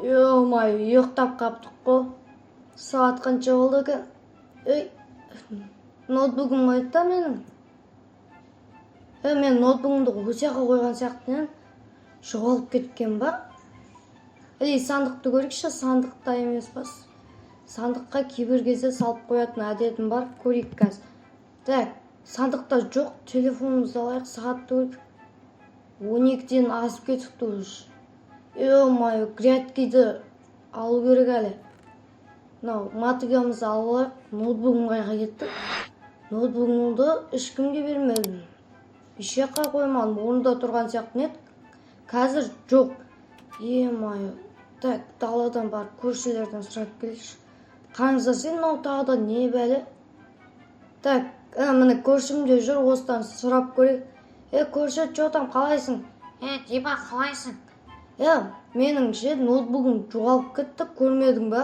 Ё-моё, ұйықтап қаптық қой. Сағат қанша болды екен? Ноутбугым қайда та менің? Мен ноутбугымды осы жаққа қойған сияқтымын. Жоғалып кеткен ба? Сандықты көрейікші, сандықта емес па? Сандыққа кейбір кезде салып қоятын әдетім бар, көрейік қазір. Так, сандықта жоқ, телефонымызды алайық, сағатты көрейік. 12-ден асып кетіпті уже. Ё-моё, грядкиді алу керек әлі. Мынау мотыгамызды алып алайық. Ноутбугым қайда кетті? Ноутбугымды ешкімге бермедім. Еш жаққа қоймадым, орнында тұрған сияқты еді. Қазір жоқ. Е-мое. Так, даладан барып көршілерден сұрап келейікші. Қараңыздар, сен мынау тағы да не бәле? Так, міне көршімде жүр, осыдан сұрап көрейік. Көрші, че там, қалайсың? Дима, қалайсың? Меніңше ноутбугым жоғалып кетті, көрмедің ба?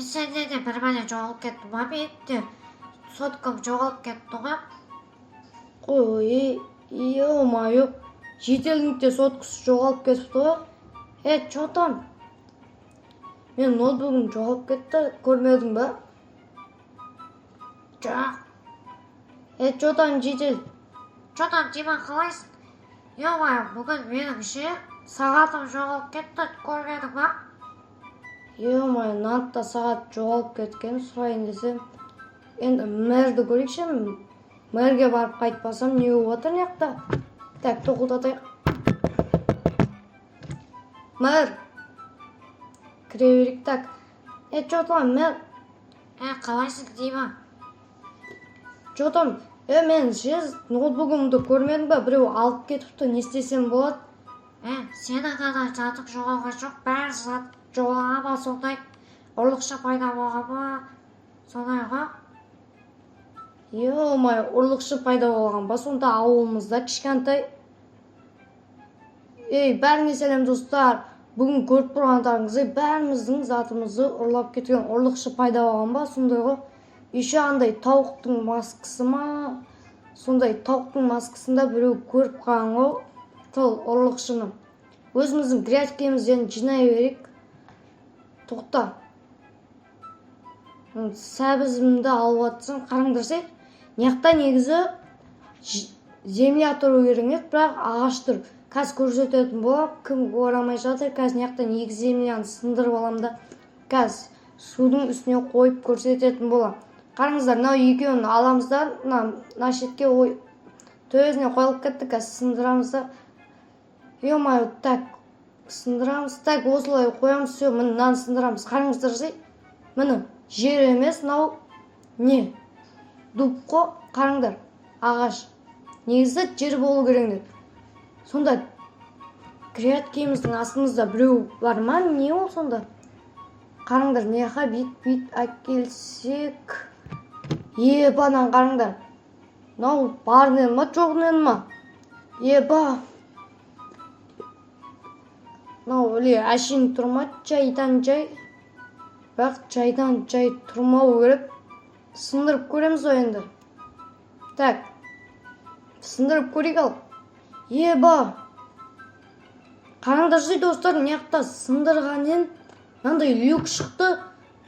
Сенде де бір бәле жоғалып кетті ма? Менде соткам жоғалып кетті ғой. Қой, ё-моё, жетеліңде соткасы жоғалып кетіпті ғой. Че там? Мен ноутбугым жоғалып кетті, көрмедің ба? Жоқ. Че там, жетел? Че там, Дима, қалайсың? Ё-моё, бүгін меніңше сағатым жоғалып кетті, көрмедің ба? Ё-моё, нантта сағат жоғалып кеткен, сұрайын десем. Енді мэрді көрейікші, мэрге барып қайтпасам не болып отыр неқта? Так, тоқылдатайық. Мэр! Кіре берейік, так. Че там, мэр? Қалайсың, Дима? Че там? Меніңше ноутбугымды көрмедің ба? Біреу алып кетіпті, не істесем болады? Сенің ғана затың жоғалған жоқ, бәрі зат жоғалған ба, сондай ұрлықшы пайда болған ба, сондай ғой? Ё-моё, ұрлықшы пайда болған ба, сонда ауылымызда кішкентай. Бәріңе сәлем достар. Бүгін көріп тұрғандарыңыз, бәріміздің затымызды ұрлап кеткен ұрлықшы пайда болған ба, сондай ғой? Еще андай тауықтың маскасы ма? Сондай тауықтың маскасында біреу көріп қалған ғой, сол ұрлықшыны. Өзіміздің грядкемізден жинай берейік. Тоқта. Сәбізімді алып атсын, қараңдарсай. Неқта негізі земля тұру керек, бірақ ағаш тұр. Қазір көрсететін болам, кім орамай жатыр. Қазір неқта негіз земляны сындырып аламда. Қазір судың үстіне қойып көрсететін болам. Қараңыздар, мынау екеуін аламыздар, мына шетке төбесіне қойылып кетті, қазір сындырамыздар. Ё-моё, так, сындырамыз, так, осылай қоямыз, все, мынаны сындырамыз. Қараңыздар, міне, жер емес, мынау не? Дуб қой, қараңдар, ағаш. Негізі жер болу керек. Сонда грядкеміздің астымызда біреу бар ма? Не ол сонда? Қараңдар, неға бит әкелсек. Ебанан қараңдар. Мынау барнен ма, жоғнен ма? Еба. Мынау әшейін тұрма, жайдан жай. Бірақ жайдан жай тұрмау керек. Сындырып көреміз ғой енді. Так. Сындырып көрейік ал. Еба. Қараңдар достар, неқта сындырғанен мынандай люк шықты.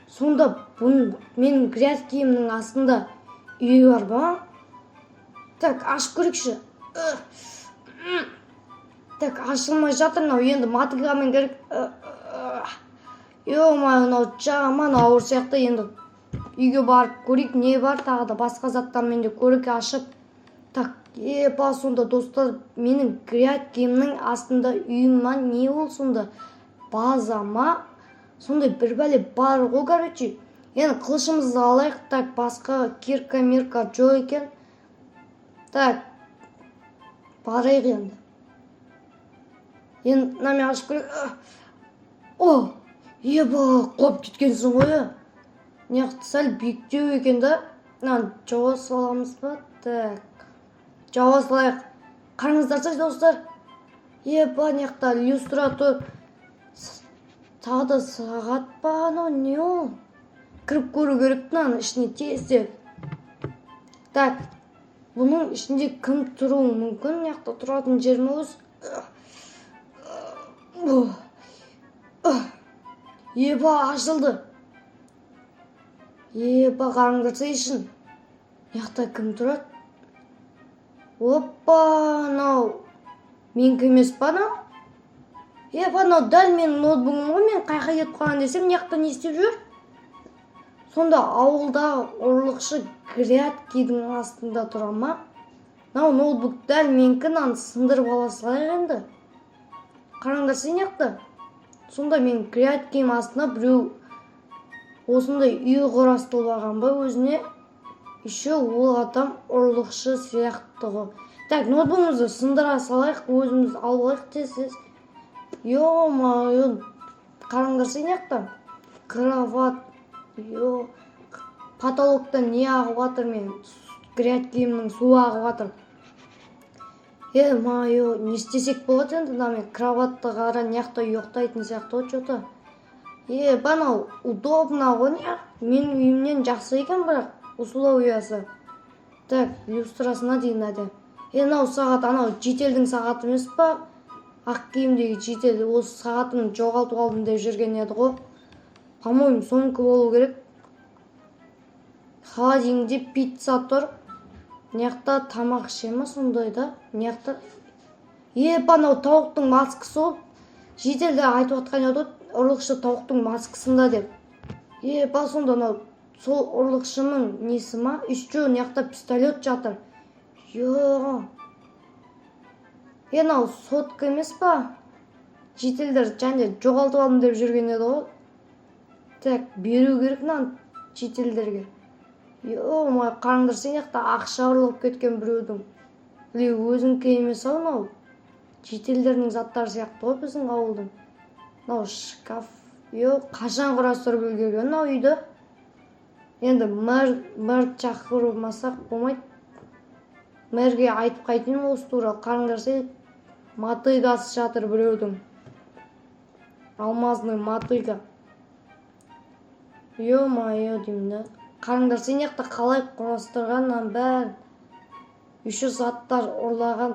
Сонда менің грядкемнің астында үй бар ба? Так, ашып көрейікші. Так, ашылмай жатыр, мынау енді мотыгамен керек. Ё-моё, мынау жаман ауыр сияқты, енді үйге барып көрейік, не бар, тағы да басқа заттармен де көрейік, ашып. Так, сонда достар, менің грядкемнің астында үйім ма, не ол сонда? База ма? Сондай бір бәле бар ғой, короче. Енді қылышымызды алайық, так, басқа кирка-мирка жоқ екен. Так, барайық енді. Енді нәме ашып көрейік. Еба, қоп кеткенсің ғой. Неқті сәл биіктеу екен да. Жауа саламыз ба? Так, жауа салайық. Қарыңыздарсай достар. Еба, неқті люстратор. Тағы да сағат ба, не ол? Кіріп көру керек, ішіне тезде. Так, бұның ішінде кім тұруы мүмкін? Неқта тұратын жерім өз. Еба ашылды. Еба қараңдар сейшін. Яқта кім тұрады? Оппа, анау менікі емес па анау? Анау дәл менің ноутбугым ғой, мен қайқа кетіп қалған десем, яқта не істеп жүр? Сонда ауылдағы ұрлықшы грядкидің астында тұра ма? Мынау ноутбук дәл менікі, мынаны сындырып ала салайық енді. Қараңдар сен яқта. Сонда мен грядким астына біреу осындай үй құрастырып алған ба өзіне? Еще ол адам ұрлықшы сияқты ғой. Так, ноутбугымызды сындыра салайық, өзіміз алып алайық тез. Ё-майо, қараңдар сен яқта. Кроват, потолоктан не ағып жатыр, мен грядкимнің су ағып жатыр. Майо, не істесек болады енді, мен кроватты қара неқта ұйықтайтын сияқты что-то. Банау удобно ғой, менің үйімнен жақсы екен, бірақ условиясы. Так, люстрасына дейін әді. Анау сағат, анау жетелдің сағаты емес па? Ақ киімдегі жетел, осы сағатын жоғалтып алдым деп жүрген еді ғой. По-моему, соныкі болу керек. Холодильникте пицца тұр. Неқта тамақ іше ма сондай да? Неқта... Анау тауықтың маскасы ол. Жетелде айтып отқан еді, ұрлықшы тауықтың маскасында деп. Сонда анау сол ұрлықшының несі ма? Үшчу неқта пистолет жатыр. Анау сотка емес па? Жетелдер және жоғалтып алдым деп жүрген еді ғой. Так, беру керек мынаны жетелдерге. Қараңдар сен яқта ақша ұрлап кеткен біреудің. Өзіңкі емес ау мынау. Жетелдердің заттары сияқты ғой біздің ауылдың. Мынау шкаф. Қашан құрастырып үлгерген мынау үйді? Енді мэр шақырмасақ болмайды. Мэрге айтып қайтайын осы туралы. Қараңдар сен мотыгасы жатыр біреудің. Алмазный мотыга. Ё-майо деймін да. Қараңдар сен яқта қалай құрастырғаннан бәрін. Үші заттар ұрлаған.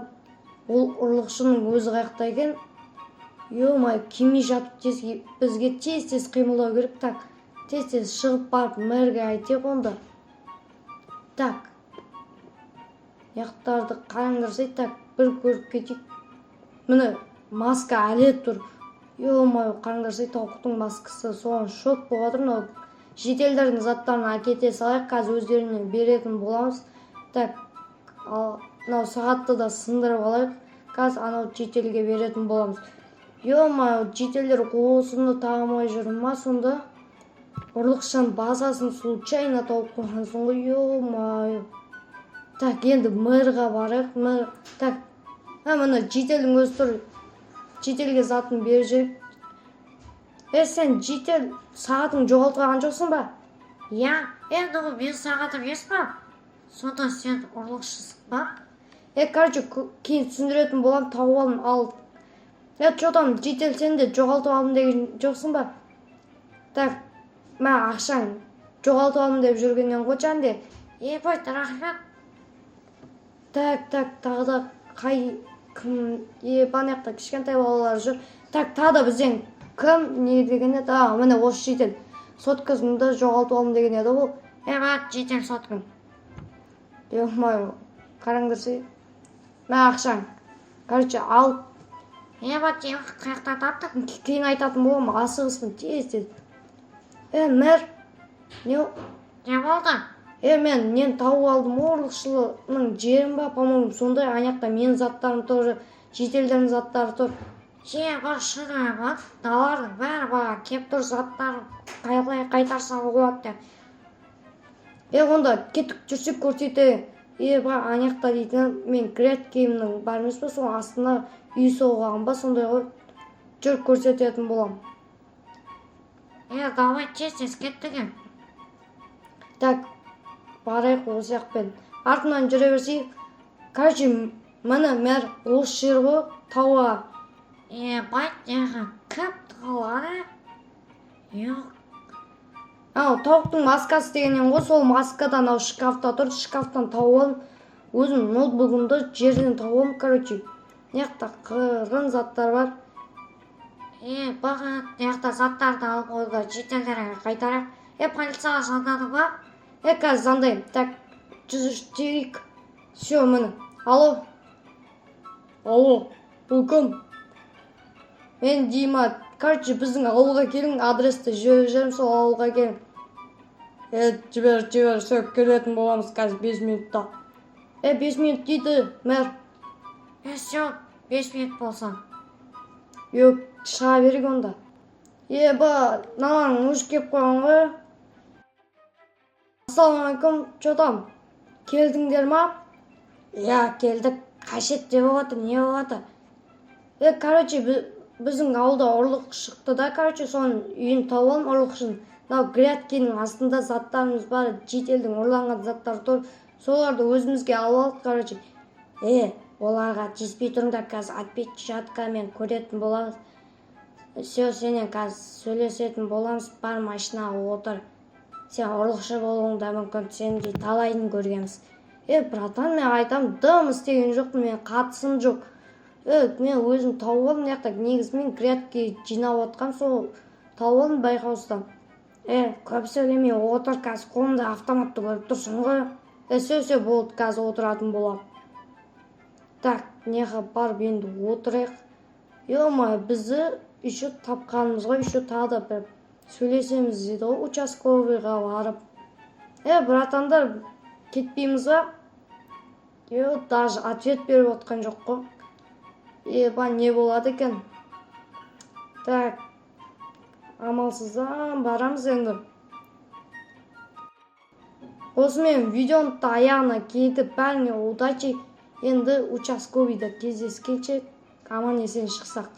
Ол ұрлықшының өзі қайықта екен. Кеме жатып бізге тез қимылдау керек. Так, тез шығып барып мэрге айтайық онда. Так. Яқтарды қараңдар сен, так, бір көріп кетейік. Міне, маска әлі тұр. Қараңдар сен, тауықтың маскасы соған шок болғадыр. Жетелдердің заттарын әкете салайық, қазір өздеріне беретін боламыз. Так, мынау сағатты да сындырып алайық, қазір анау жетелге беретін боламыз. Жетелдер осыны тағамай жүр ма сонда? Ұрлықшан базасын случайно тауып қойғансың ғой, Так, енді мэрға барайық, Так, мына жетелдің өзі тұр. Жетелге затын беріп жүріп. Сен жетел сағатын жоғалтқан жоқсың ба? Енді ол мен сағатым ес па? Сонда сен ұрлықшысың ба? Короче, кейін түсіндіретін болам, тауып алдым, ал. Что-там жетел сен де жоғалтып алдым деген жоқсың ба? Так, ақшаң жоғалтып алдым деп жүргеннен қочан де. Байды, рахмет. Так, тағы да кім, банақта кішкентай балалар жүр. Так, тағы да бізден кім не деген еді? Міне осы жетел. Соткасында жоғалтып алдым деген еді ол. Жетел соткың. Қараңдар сен. Ақшаң. Короче, ал. Қаяқта таптың? Кейін айтатын болам, асығыспын, тез. Мэр. Не болды? Мен тауып алдым, ұрлықшылының жерім ба, по-моему, сондай аяқта менің заттарым тоже, жетелдердің заттары тұр. Бұл шыны ба? Далардың бәрі баға кеп тұр заттарын қайлай қайтарса болады деп. Онда кеттік жүрсек көрсетейін. Аяқта дейтін, мен грядкимнің бар емес па, соның астына үй соғаған ба, сондай ғой. Жүр көрсететін болам. Давай тез кеттігі. Так, барайық осы яқпен. Артынан жүре берсейік. Короче, міне мэр осы жер ғой, тауға. Байды, кім тауға? Тауықтың маскасы дегеннен ғой, сол маскадан шкафта тұр, шкафтан тауып өзім ноутбугымды жерден тауып, короче, неқта қырғын заттар бар. Бағат, мына заттарды алып қойды, шетелдерге қайтарайық. Полицияға звондадың ба? Қазір звондаймын. Так, 103 терейік. Все, міне. Алло, бұл кім? Мен Дима. Короче, біздің ауылға келің, адресті жіберем, сол ауылға келің. Жібер, все, келетін боламыз қазір 5 минутта. 5 минут дейді, мэр. Все, 5 минут болса. Yok, шыға берек онда. Мамаң ұш кеп қойған ғой. Ассалаумағалейкум, че там? Келдіңдер ма? Келдік. Қашет деп оғаты, не оғаты? Короче, біздің ауылда ұрлық шықты да, соның үйін тауып алып ұрлықшын. Грядкенің астында заттарымыз бар, шетелдің ұрланған заттар тұр. Соларды өзімізге алып алдық, оларға тиіспей тұрыңдар, қазір отпечаткамен көретін боламыз. Все, сенен қазір сөйлесетін боламыз, бар машинаға отыр. Сен ұрлықшы болуыңда мүмкін, сен де талайын көргенбіз. Братан, мен айтам, дым істеген жоқ, мен қатысым жоқ. Мен өзім тауып алдым, негізі мен грядке жинап отқам, сол тауып алдым байқаусыздан. Көп сөйлемей отыр, қазір қолымда автоматты көріп тұрсың ғой. Все, болды, қазір отыратын болам. Так, неға барып енді отырайық. Бізді еще тапқанымыз ғой, еще тағы да бір сөйлесеміз дейді ғой, участковыйға барып. Братандар, кетпейміз ба? Даже ответ беріп отқан жоқ қой. Не болады екен? Так, амалсыздан барамыз енді. Осымен видеоны аяғына кетіп, бәріңе удачи. Енді участковыйда кездескенше аман есен шықсақ.